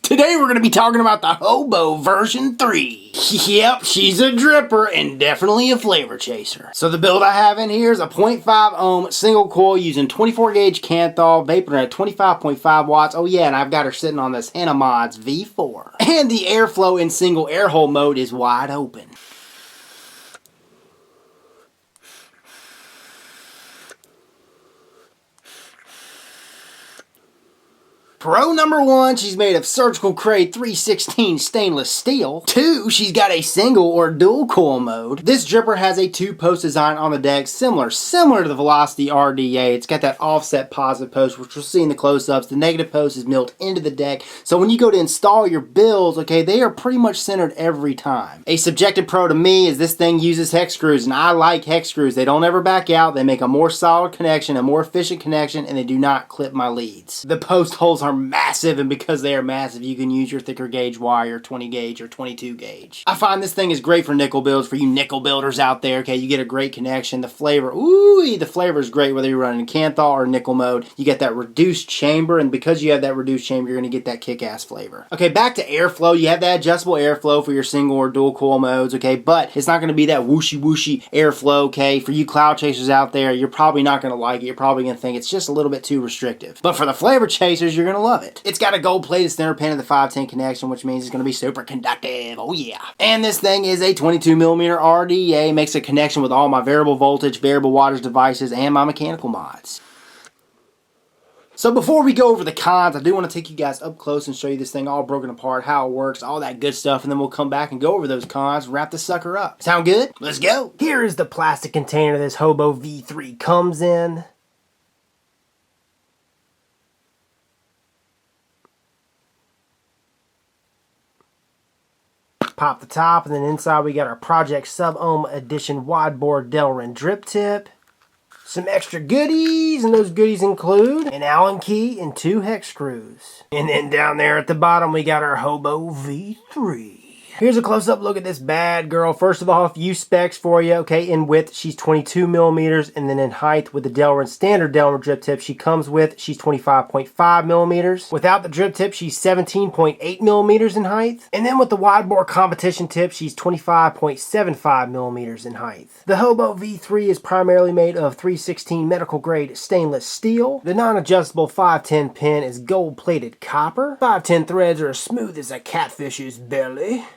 Today we're going to be talking about the Hobo version 3. Yep, she's a dripper and definitely a flavor chaser. So the build I have in here is a 0.5 ohm single coil using 24 gauge Canthal, vapor at 25.5 watts. Oh yeah, and I've got her sitting on this Hannah Mods V4. And the airflow in single air hole mode is wide open. Pro number 1, she's made of surgical grade 316 stainless steel. 2, she's got a single or dual coil mode. This dripper has a 2-post design on the deck, similar to the Velocity RDA. It's got that offset positive post, which we'll see in the close-ups. The negative post is milled into the deck. So when you go to install your builds, okay, they are pretty much centered every time. A subjective pro to me is this thing uses hex screws, and I like hex screws. They don't ever back out. They make a more solid connection, a more efficient connection, and they do not clip my leads. The post holes are massive, and because they are massive, you can use your thicker gauge wire, 20 gauge or 22 gauge. I find this thing is great for nickel builds, for you nickel builders out there. Okay, you get a great connection. The flavor, ooh, the flavor is great whether you're running Canthal or nickel mode. You get that reduced chamber, and because you have that reduced chamber, you're going to get that kick-ass flavor. Okay, back to airflow. You have that adjustable airflow for your single or dual coil modes, okay, but it's not going to be that whooshy airflow, okay? For you cloud chasers out there, you're probably not going to like it. You're probably going to think it's just a little bit too restrictive. But for the flavor chasers, you're going to love it. It's got a gold-plated center pin in the 510 connection, which means it's going to be super conductive. Oh yeah. And this thing is a 22mm RDA, makes a connection with all my variable voltage, variable wattage devices, and my mechanical mods. So before we go over the cons, I do want to take you guys up close and show you this thing all broken apart, how it works, all that good stuff, and then we'll come back and go over those cons, wrap this sucker up. Sound good? Let's go! Here is the plastic container this Hobo V3 comes in. Pop the top, and then inside we got our Project Sub-Ohm Edition wide bore Delrin drip tip. Some extra goodies, and those goodies include an Allen key and 2 hex screws. And then down there at the bottom we got our Hobo V3. Here's a close-up look at this bad girl. First of all, a few specs for you. Okay, in width, she's 22mm, and then in height, with the Delrin standard Delrin drip tip she comes with, she's 25.5mm. Without the drip tip, she's 17.8mm in height. And then with the wide bore competition tip, she's 25.75mm in height. The Hobo V3 is primarily made of 316 medical grade stainless steel. The non-adjustable 510 pin is gold-plated copper. 510 threads are as smooth as a catfish's belly.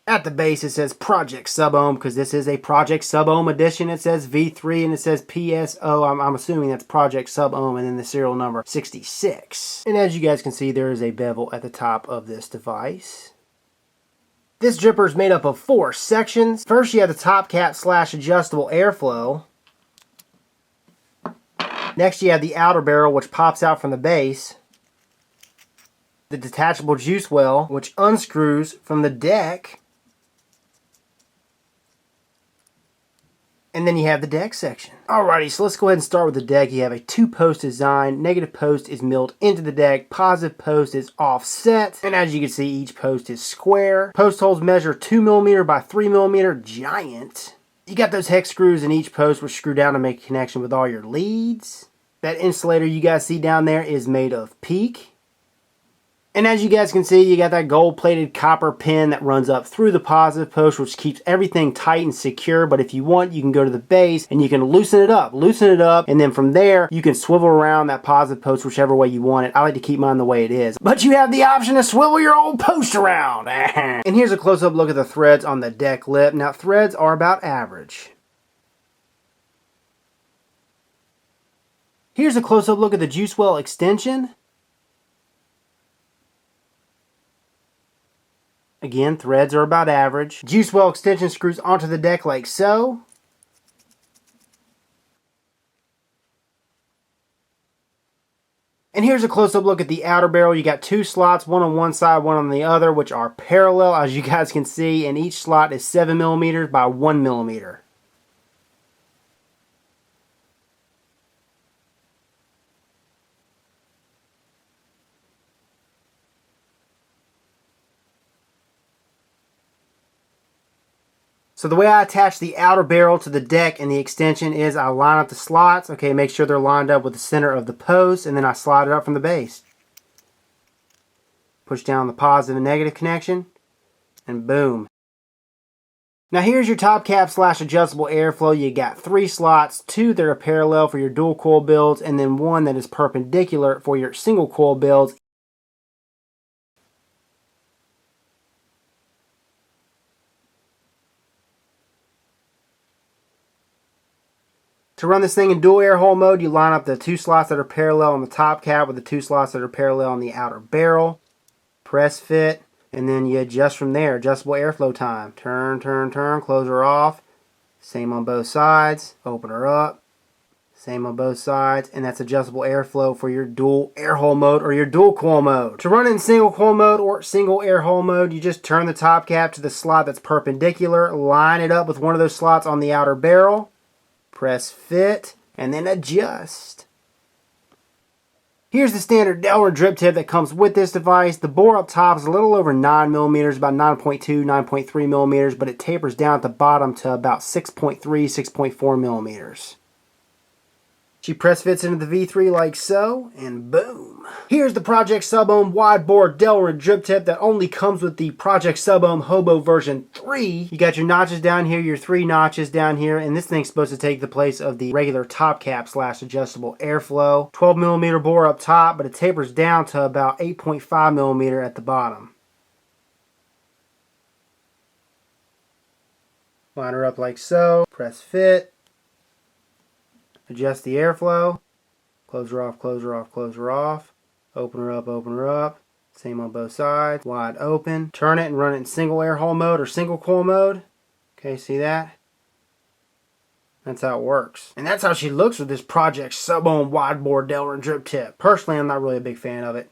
At the base it says Project Sub-Ohm, because this is a Project Sub-Ohm edition. It says V3 and it says PSO. I'm assuming that's Project Sub-Ohm, and then the serial number 66. And as you guys can see, there is a bevel at the top of this device. This dripper is made up of 4 sections. First you have the top cap / adjustable airflow. Next you have the outer barrel, which pops out from the base. The detachable juice well, which unscrews from the deck. And then you have the deck section. Alrighty, so let's go ahead and start with the deck. You have a 2-post design. Negative post is milled into the deck. Positive post is offset. And as you can see, each post is square. Post holes measure 2mm by 3mm. Giant. You got those hex screws in each post, which screw down to make a connection with all your leads. That insulator you guys see down there is made of PEEK. And as you guys can see, you got that gold-plated copper pin that runs up through the positive post, which keeps everything tight and secure. But if you want, you can go to the base and you can loosen it up, and then from there, you can swivel around that positive post whichever way you want it. I like to keep mine the way it is. But you have the option to swivel your old post around. And here's a close-up look at the threads on the deck lip. Now, threads are about average. Here's a close-up look at the juice well extension. Again, threads are about average. Juice well extension screws onto the deck like so. And here's a close-up look at the outer barrel. You got 2 slots, one on one side, one on the other, which are parallel, as you guys can see, and each slot is 7mm by 1mm. So the way I attach the outer barrel to the deck and the extension is I line up the slots, okay, make sure they're lined up with the center of the post, and then I slide it up from the base. Push down the positive and negative connection, and boom. Now here's your top cap / adjustable airflow. You got 3 slots, 2 that are parallel for your dual coil builds, and then 1 that is perpendicular for your single coil builds. To run this thing in dual air hole mode, you line up the 2 slots that are parallel on the top cap with the 2 slots that are parallel on the outer barrel. Press fit, and then you adjust from there. Adjustable airflow time. Turn, turn, turn, close her off. Same on both sides. Open her up. Same on both sides. And that's adjustable airflow for your dual air hole mode or your dual coil mode. To run it in single coil mode or single air hole mode, you just turn the top cap to the slot that's perpendicular. Line it up with one of those slots on the outer barrel. Press fit, and then adjust. Here's the standard Delrin drip tip that comes with this device. The bore up top is a little over 9 millimeters, about 9.2, 9.3 millimeters, but it tapers down at the bottom to about 6.3, 6.4 millimeters. She press fits into the V3 like so, and boom. Here's the Project Sub-Ohm wide bore Delrin drip tip that only comes with the Project Sub-Ohm Hobo version 3. You got your notches down here, your 3 notches down here, and this thing's supposed to take the place of the regular top cap / adjustable airflow. 12 millimeter bore up top, but it tapers down to about 8.5 millimeter at the bottom. Line her up like so, press fit. Adjust the airflow, close her off, close her off, close her off, open her up, same on both sides, wide open, turn it and run it in single air hole mode or single coil mode. Okay, see that? That's how it works. And that's how she looks with this Project Sub-Ohm wide bore Delrin drip tip. Personally, I'm not really a big fan of it.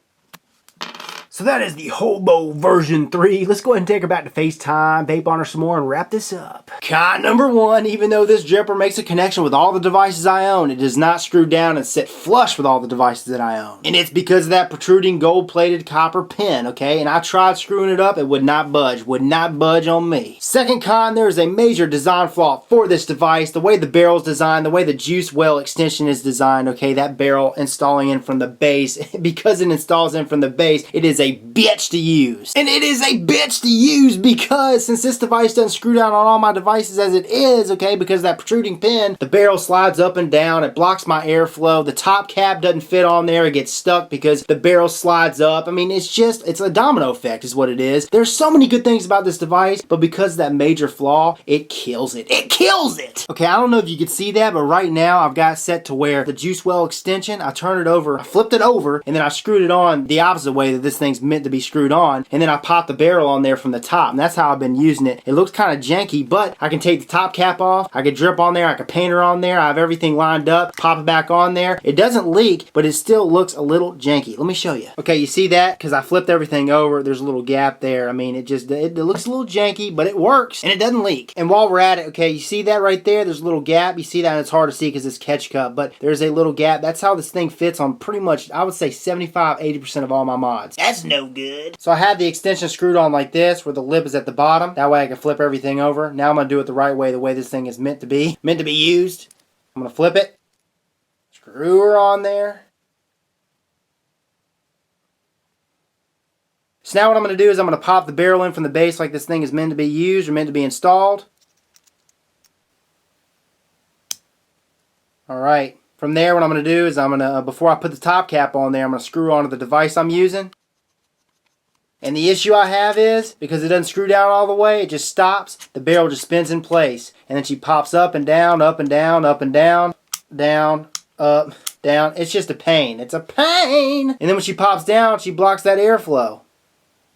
So that is the Hobo version 3. Let's go ahead and take her back to FaceTime, vape on her some more, and wrap this up. Con number 1, even though this dripper makes a connection with all the devices I own, it does not screw down and sit flush with all the devices that I own. And it's because of that protruding gold-plated copper pin, okay? And I tried screwing it up, it would not budge on me. Second con, there is a major design flaw for this device. The way the barrel is designed, the way the juice well extension is designed, okay? That barrel installing in from the base, because it installs in from the base, it is a bitch to use. And it is a bitch to use because since this device doesn't screw down on all my devices as it is, okay, because that protruding pin, the barrel slides up and down, it blocks my airflow, the top cap doesn't fit on there, it gets stuck because the barrel slides up. I mean, it's a domino effect is what it is. There's so many good things about this device, but because of that major flaw, it kills it. It kills it! Okay, I don't know if you can see that, but right now I've got it set to where the juice well extension, I turned it over, I flipped it over, and then I screwed it on the opposite way that this thing's meant to be screwed on, and then I popped the barrel on there from the top, and that's how I've been using it. It looks kind of janky, but I can take the top cap off, I can drip on there, I can paint her on there, I have everything lined up, pop it back on there. It doesn't leak, but it still looks a little janky. Let me show you. Okay, you see that? Because I flipped everything over, there's a little gap there. I mean, it looks a little janky, but it works, and it doesn't leak. And while we're at it, okay, you see that right there? There's a little gap. You see that, and it's hard to see because it's catch cup, but there's a little gap. That's how this thing fits on pretty much, I would say 75-80% of all my mods. That's no good. So I had the extension screwed on like this, where the lip is at the bottom. That way I can flip everything over. Now I'm going to do it the right way, the way this thing is meant to be used. I'm going to flip it, screw her on there. So now what I'm going to do is I'm going to pop the barrel in from the base like this thing is meant to be used or meant to be installed. Alright, from there what I'm going to do is I'm going to, before I put the top cap on there, I'm going to screw onto the device I'm using. And the issue I have is, because it doesn't screw down all the way, it just stops, the barrel just spins in place. And then she pops up and down, up and down, up and down, down, up, down. It's just a pain. It's a pain! And then when she pops down, she blocks that airflow.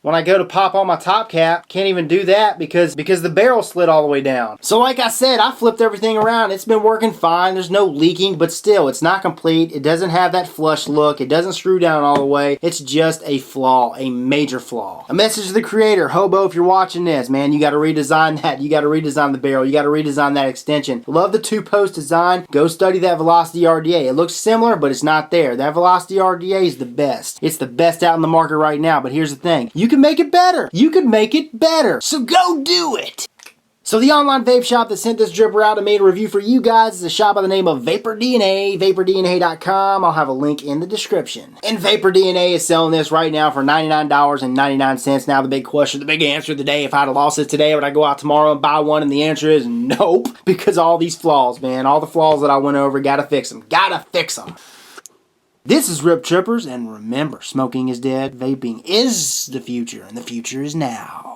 When I go to pop on my top cap, can't even do that because the barrel slid all the way down. So like I said, I flipped everything around. It's been working fine. There's no leaking, but still, it's not complete. It doesn't have that flush look. It doesn't screw down all the way. It's just a flaw, a major flaw. A message to the creator, Hobo, if you're watching this, man, you got to redesign that. You got to redesign the barrel. You got to redesign that extension. Love the 2-post design. Go study that Velocity RDA. It looks similar, but it's not there. That Velocity RDA is the best. It's the best out in the market right now, but here's the thing. You can make it better. You can make it better. So go do it. So the online vape shop that sent this dripper out and made a review for you guys is a shop by the name of Vapor DNA, vapordna.com. I'll have a link in the description. And Vapor DNA is selling this right now for $99.99. Now the big question, the big answer of the day, if I'd have lost it today, would I go out tomorrow and buy one? And the answer is nope, because all these flaws, man, all the flaws that I went over, gotta fix them. Gotta fix them. This is Rip Trippers, and remember, smoking is dead, vaping is the future, and the future is now.